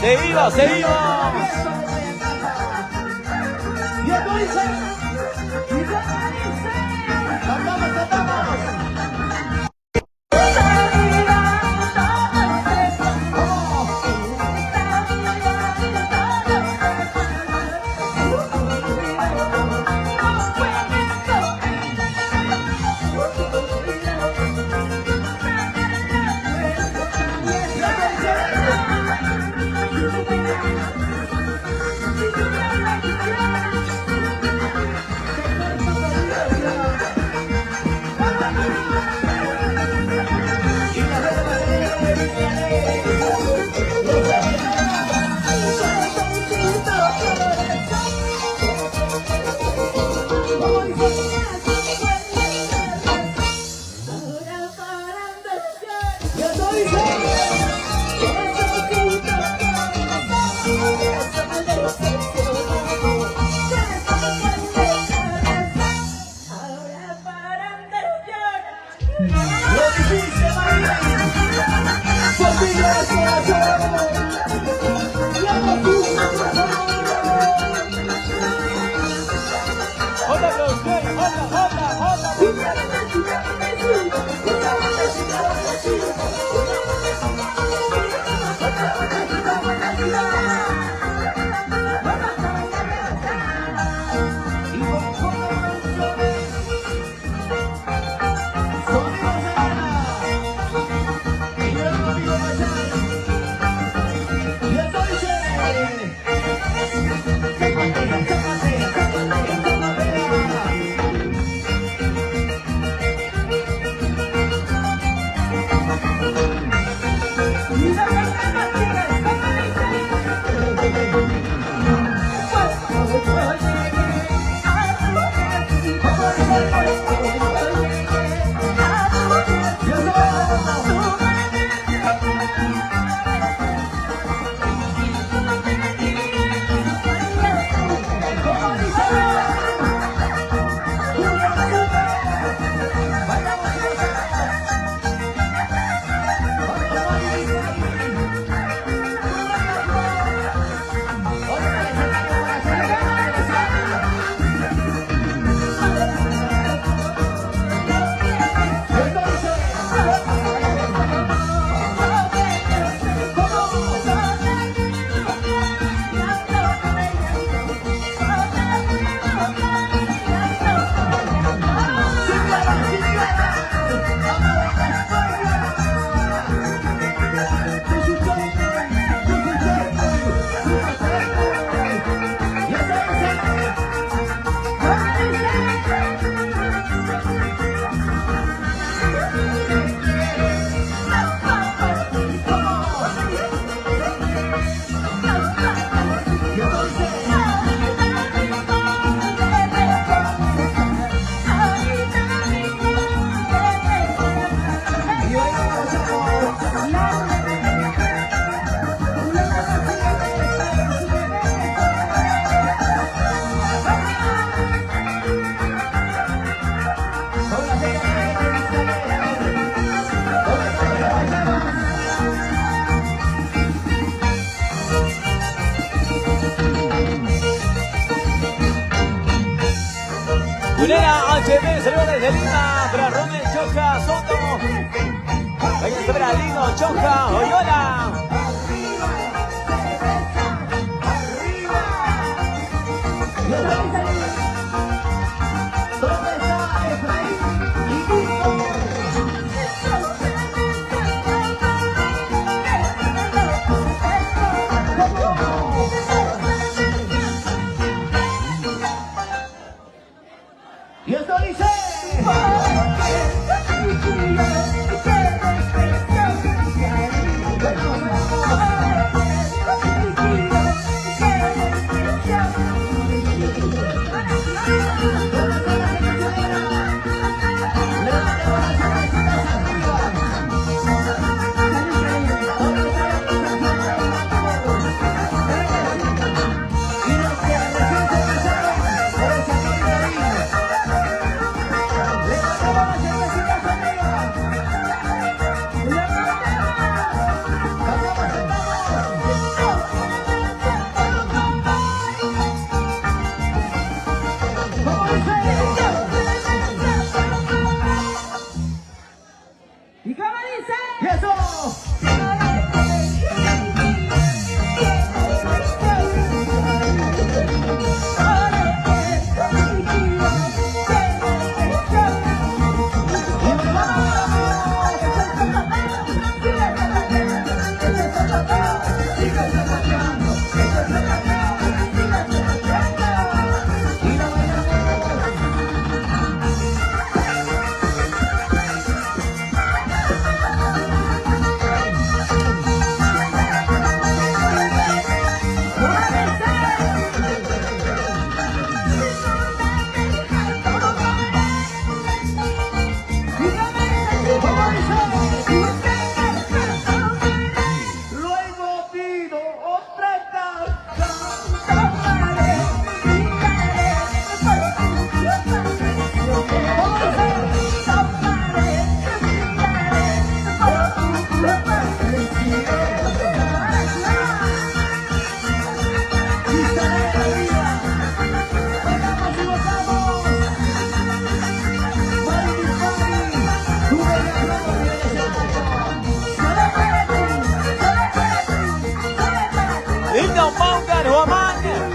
Seguimos, seguimos. HB, saludos desde Lima, para Romel Choca, Soto. Vayan a ver a Lino, Choca, Oyola. Y esto dice... Bueno,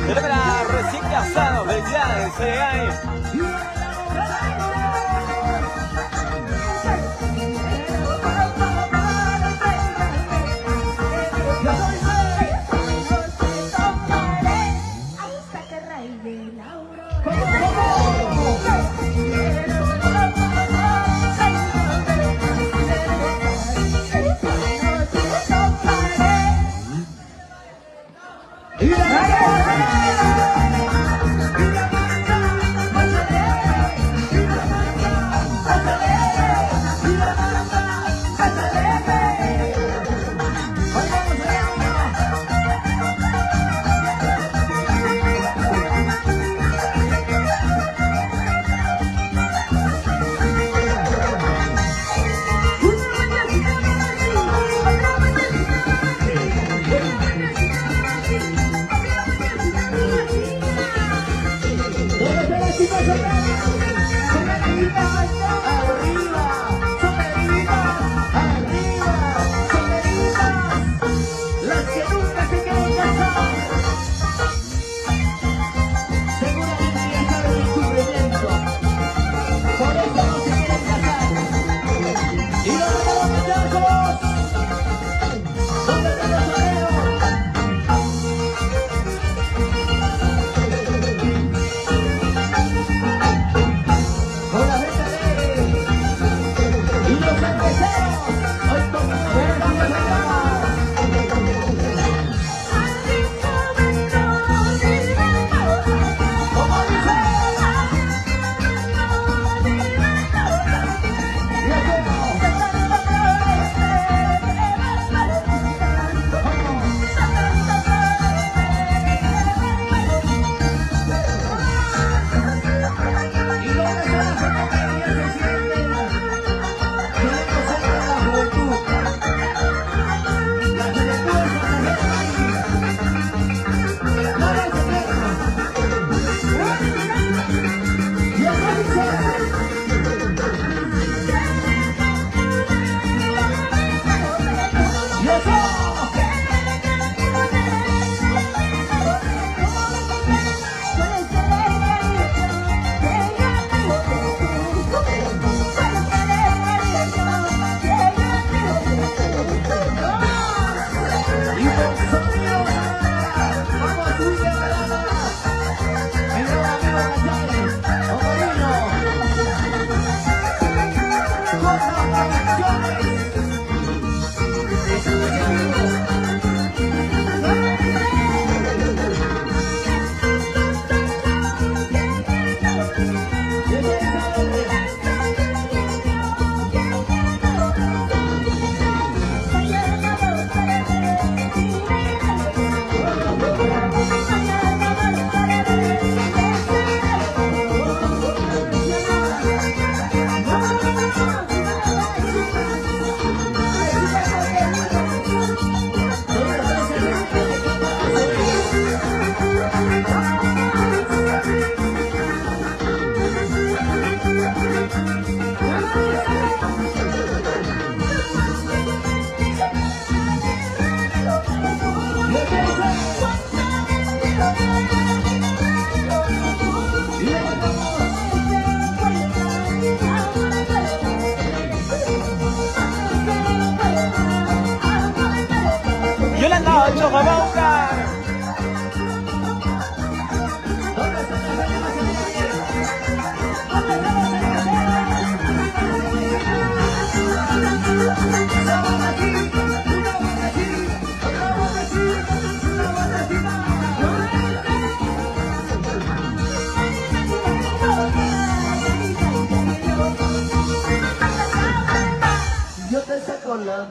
Celebra recién casado. Felicidades, Senegal. El Choja va a buscar. Yo te saco la...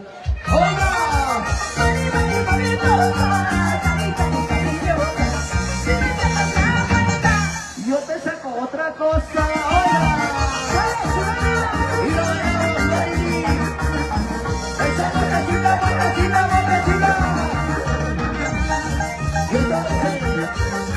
¡Hola! Yo te saco otra cosa. ¡Hola! Y lo vemos ahí. Esa botecita, botecita, botecita. Yo te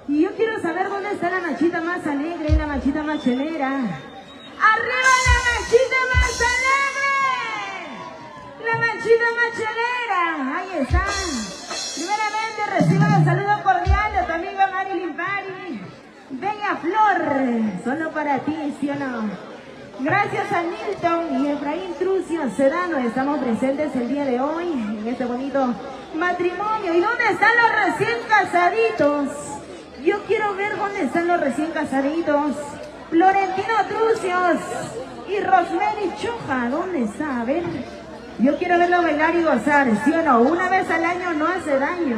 Y yo quiero saber dónde está la machita más alegre y la machita más chelera. ¡Arriba la machita más alegre! ¡La machita más chelera! Ahí está. Primeramente reciban el saludo cordial de tu amiga Marilyn Pari. Bella Flor, solo para ti, ¿sí o no? Gracias a Nilton y Efraín Trucio Sedano estamos presentes el día de hoy en este bonito matrimonio. ¿Y dónde están los recién casaditos? Yo quiero ver dónde están los recién casaditos. Florentino Trucios y Rosemary Choja, ¿dónde está? A ver, yo quiero verlo bailar y gozar, ¿sí o no? Una vez al año no hace daño.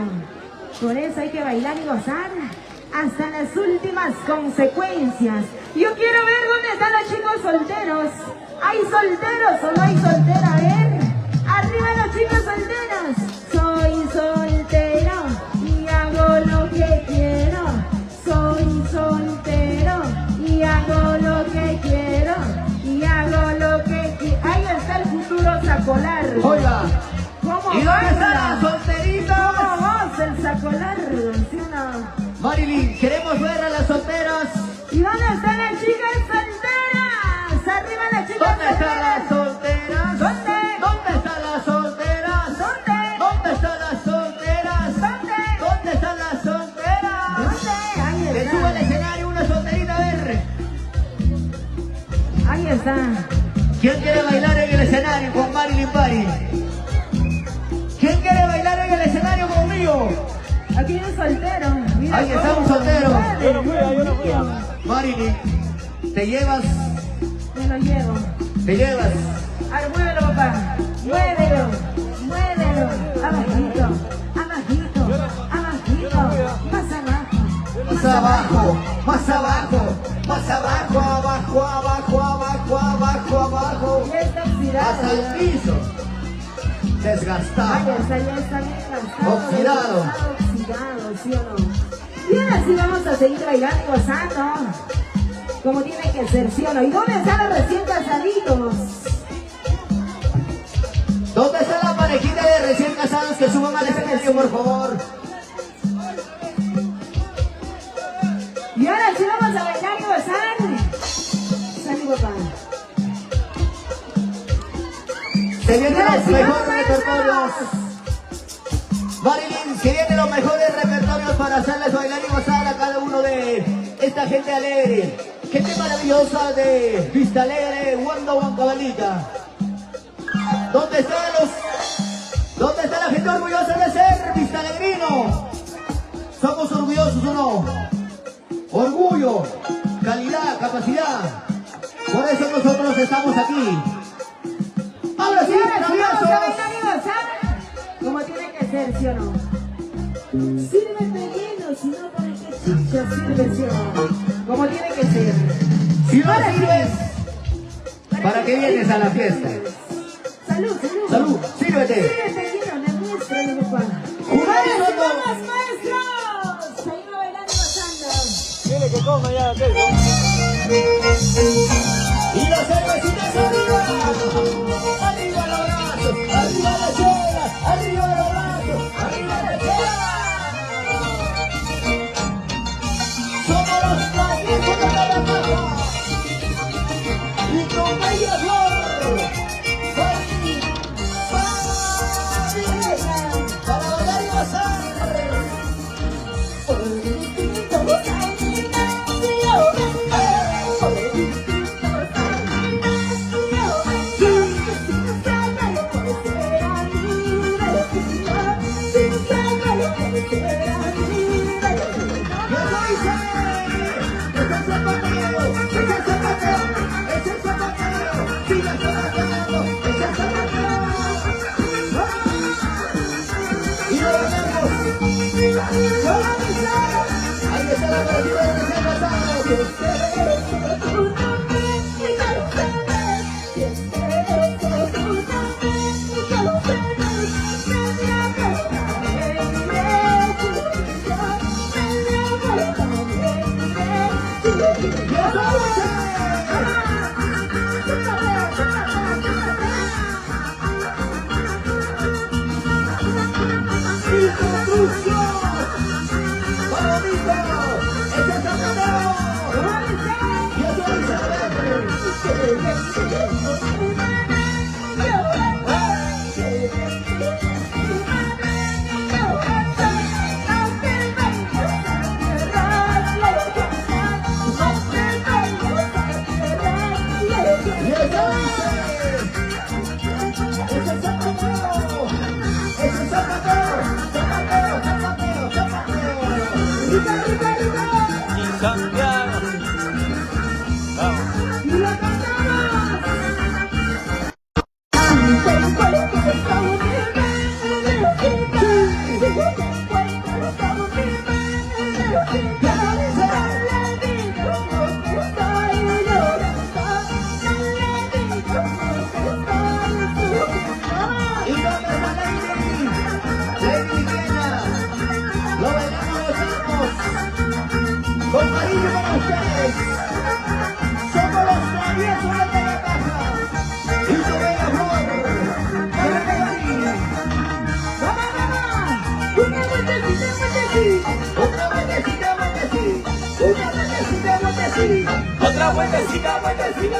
Por eso hay que bailar y gozar hasta las últimas consecuencias. Yo quiero ver dónde están los chicos solteros. ¿Hay solteros o no hay soltera? A ver, arriba los chicos solteros. Soy soltero y hago lo que quiero. Soy soltero y hago lo que quiero. Y hago lo que quiero. Ahí está el futuro sacolar. Oiga, ¿Cómo ¿y dónde están las solteritas? ¿Cómo vos el sacolar? ¿Sí o no? Marilyn, queremos ver a las solteras. ¿Y dónde están las chicas solteras? ¡Arriba las chicas ¿Dónde están solteras! las solteras? ¿Dónde? ¿Dónde están las solteras? ¿Dónde? ¿Dónde están las solteras? ¿Dónde? ¿Dónde están las solteras? ¿Dónde? Ahí Que suba al está. escenario una solterita, a ver. Ahí está. ¿Quién quiere bailar en el escenario con Marilyn Pari? ¿Quién quiere bailar en el escenario conmigo? Aquí hay un soltero. Mira Ahí está cómo un soltero. mueve. Yo no fui. Marilyn, te llevas, Me lo llevo. te llevas. A ver, muévelo, papá. Muévelo. Muévelo. Abajito. Abajito. Abajito. Más abajo. Más abajo, más abajo, más abajo, abajo, abajo, abajo, abajo, abajo. Ya está oxidado. Hasta el piso. Ahí Desgastado. está, ya está bien gastado. Oxidado. Está oxidado, ¿sí o no? Y ahora sí vamos a seguir bailando y gozando. Como tiene que ser, ¿sí o no? ¿Y dónde están los recién casaditos? ¿Dónde está la parejita de recién casados que suban al escenario, por favor? Y ahora sí vamos a bailar y gozar. Salud, papá. Se vienen los Sí, mejores vamos, repertorios. Marilyn, se vienen los mejores repertorios para hacerles bailar y gozar a cada uno de esta gente alegre. Gente maravillosa de Vista Alegre, Wanda Huancabalita. ¿Dónde está la gente orgullosa de ser vistalegrino? ¿Somos orgullosos o no? Orgullo, calidad, capacidad. Por eso nosotros estamos aquí. Ahora sí, Y ahora sí vamos a maravillosos. bailar y gozar. Como tiene que ser, ¿sí o no? Sírvete lleno, si no, ¿para qué chicha sirve, sí o no? Como tiene que ser. Si no Ahora sí. sirves, ¿para qué vienes a la fiesta? Salud, salud. Salud, sírvete. Sírvete lleno, demuestra, mi papá. Una ¡Ahora y sí otra. vamos, maestros! Seguimos bailando y gozando. Dile que coma ya aquello. Y las cervecitas arriba. Arriba los brazos, arriba la chela, arriba los brazos, arriba la chela. Y Santiago. Vamos. ¡Y la cantamos! Con cariño para ustedes, somos los traviesos de la casa. Y yo voy a jugar para que gane. Una vueltecita, Otra vueltecita, vueltecita. Una vueltecita, vueltecita. Otra vueltecita, vueltecita.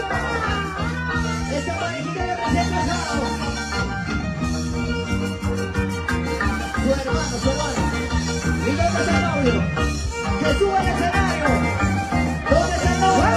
Esta parejita de recién casados. Su hermano. ¿Y dónde está el novio? ¡Que suba al escenario! ¿Dónde está el novio?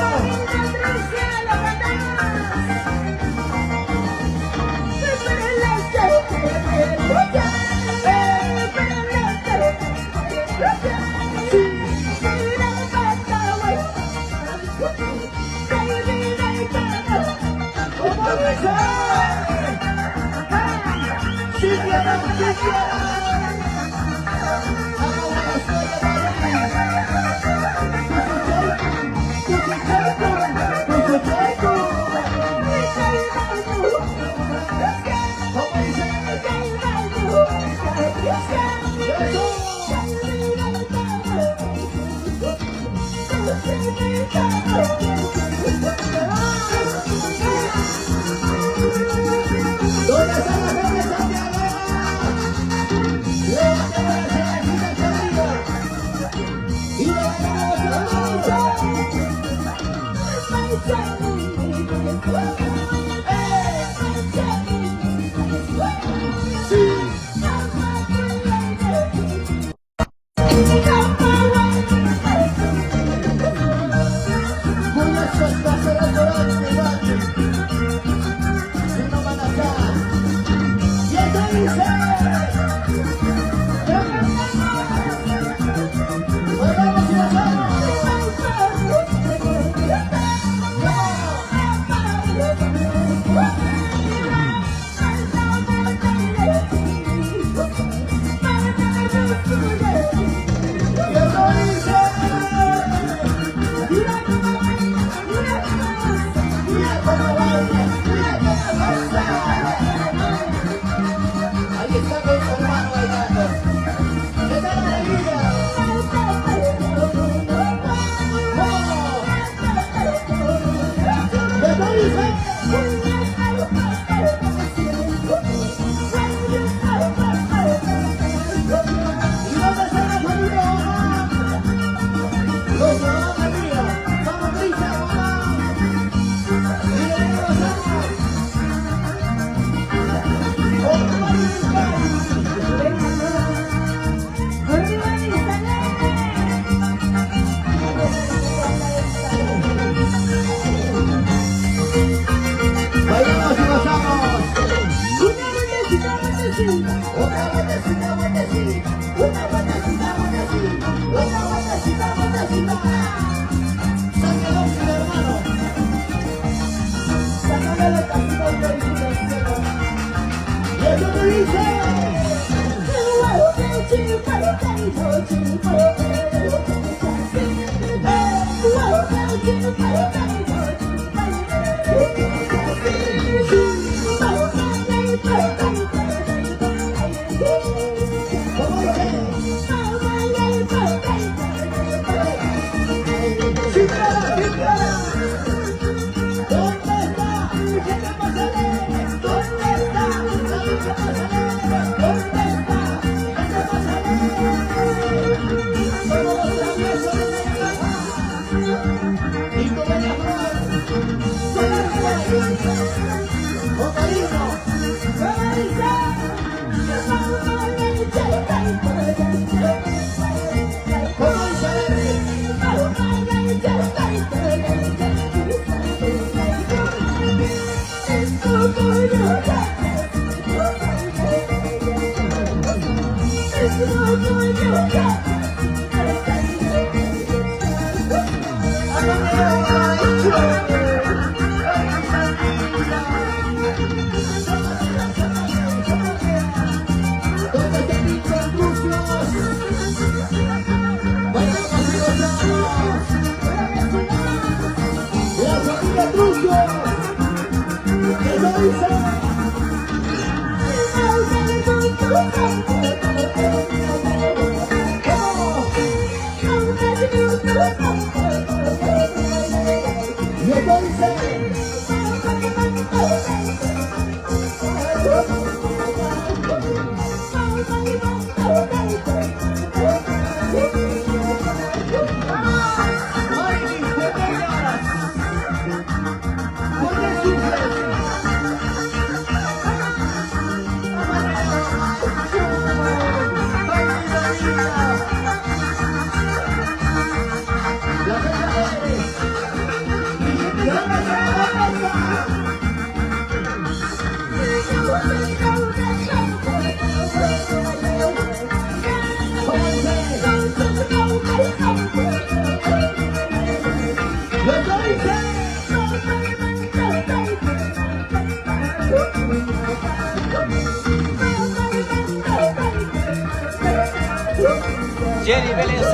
Jenny Belén C.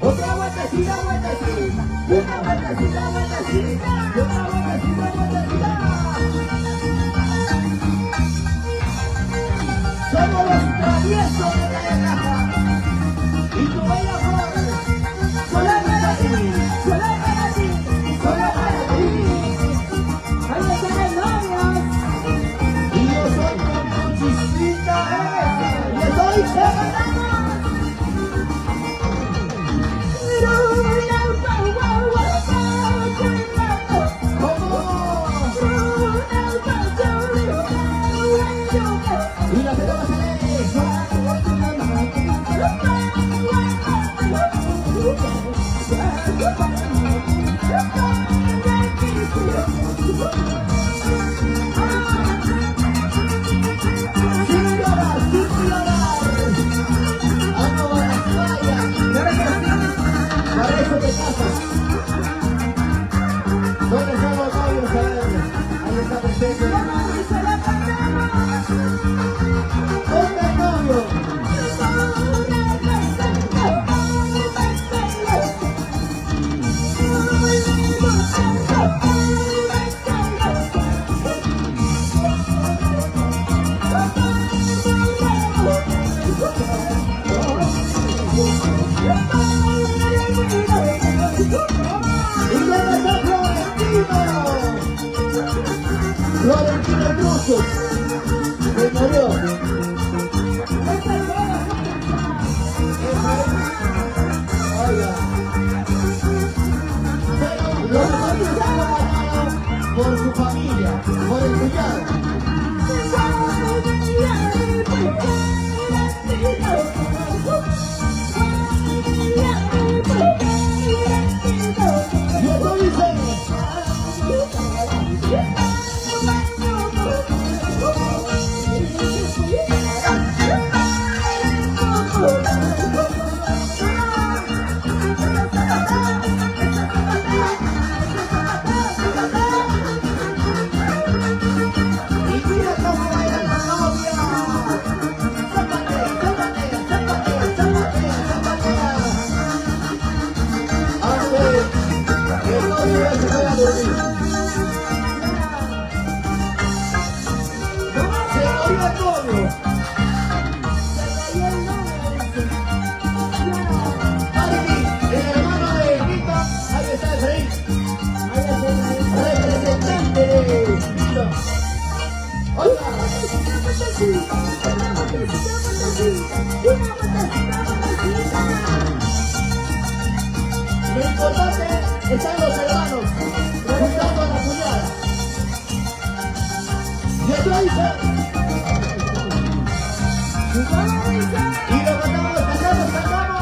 Otra vueltecita, vueltecita, una vueltecita, vueltecita, una vueltecita, vueltecita. Somos los traviesos de la caja. Y tú bailas por solar para ti, solar para ti, solar para ti. Ahí están los novios. Y yo soy con Chispita. Y estoy separado. Florentino Cruz se murió. Oiga, los amigos por su familia, por el cuñado. Y esto dice Señoría Antonio. Marvin, el hermano de Quito, ahí está el rey. Representante de Quito. Oiga. Lo importante están los hermanos, juntando a la cuñada. Y eso dice. Y lo cantamos, cantamos, cantamos.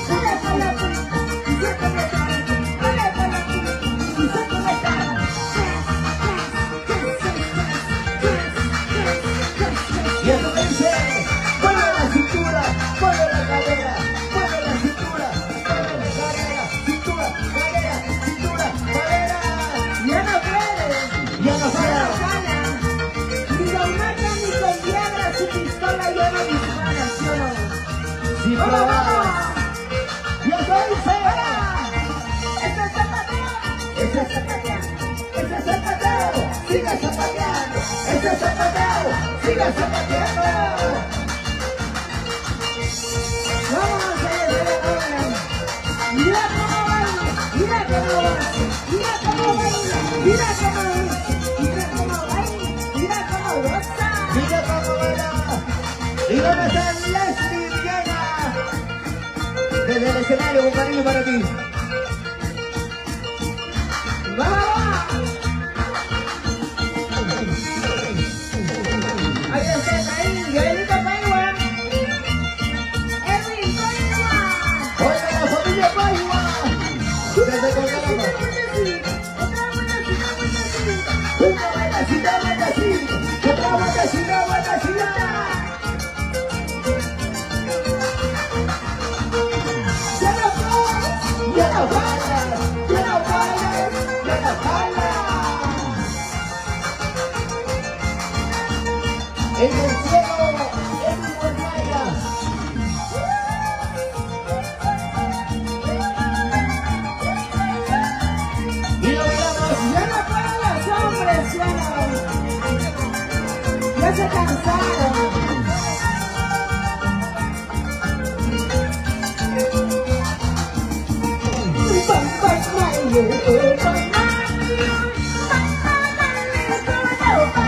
Zapateo, Yo soy Sega. ¡Ese es zapateo! Ese es zapateo. Ese es zapateo. Sigue zapateando. Ese es zapateo. Sigue zapateando. ¡Vamos, mira cómo baila, mira cómo baila, mira cómo baila, mira cómo baila, mira cómo baila, mira cómo goza. Mira cómo baila. ¿Y dónde está Leslie Villena? Desde el escenario, un cariño para ti. ¡Vamos! Ahí está, ahí, Joelito Paiwa. Edwin Paiwa. Oiga la familia Paiwa. Desde Colorado. Una vueltecita, vueltecita. Otra vueltecita, vueltecita. Ya no paras, ya no paras, ya no paras, ya no paras. En el cielo, en mi pantalla. Y lo miramos. Ya no pueden los hombres, ya se cansaron.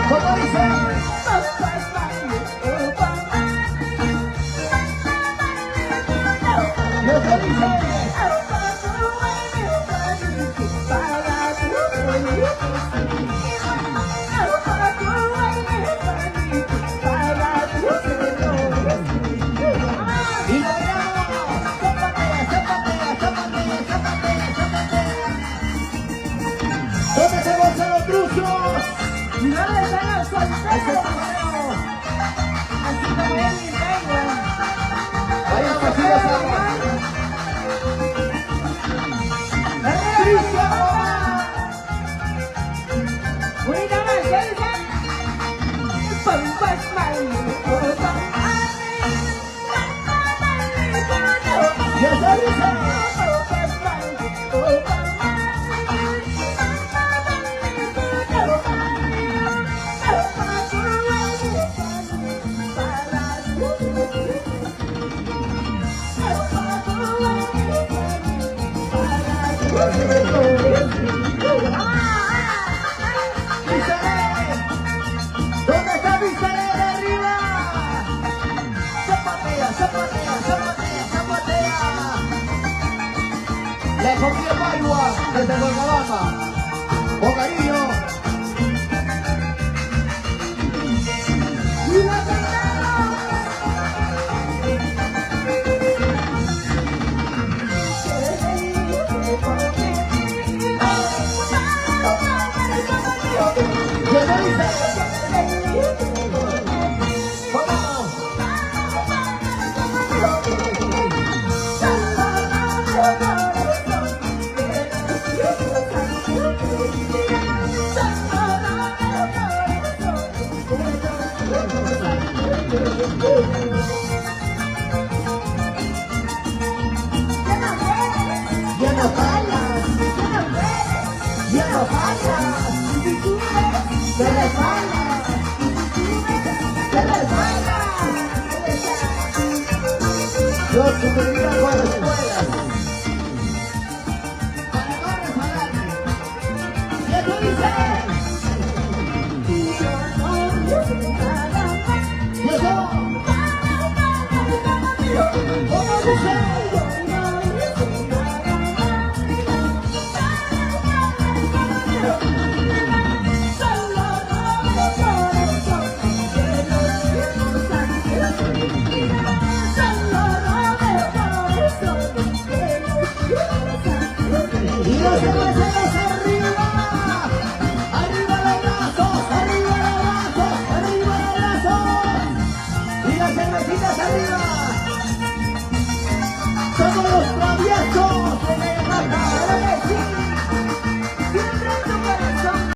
¿Cómo dice? Yo soy y lo miramos. Zapatea, zapatea, zapatea, zapatea, zapatea. ¿Dónde se gozan los truchos? ¿Dónde están los Ese solteros? torneo. Así como Edwin Paiwa. Ahí vamos, sí, los aguas. Cristian Omar. Unita más, ¿qué dicen? Yo soy Luis. ¿Dónde está Vizaré arriba? Zapatea, zapatea, zapatea, zapatea. La familia Paiwa desde Guadalajara. Con cariño. ¡Y la cantamos! Yo soy Luis. Vamos. Ya no paras, ya no paras. Te resbalas, te resbalas. Yo sugeriría con las escuelas. Para no resbalarme. Y eso dice. Y eso. ¿Cómo dice? Y no se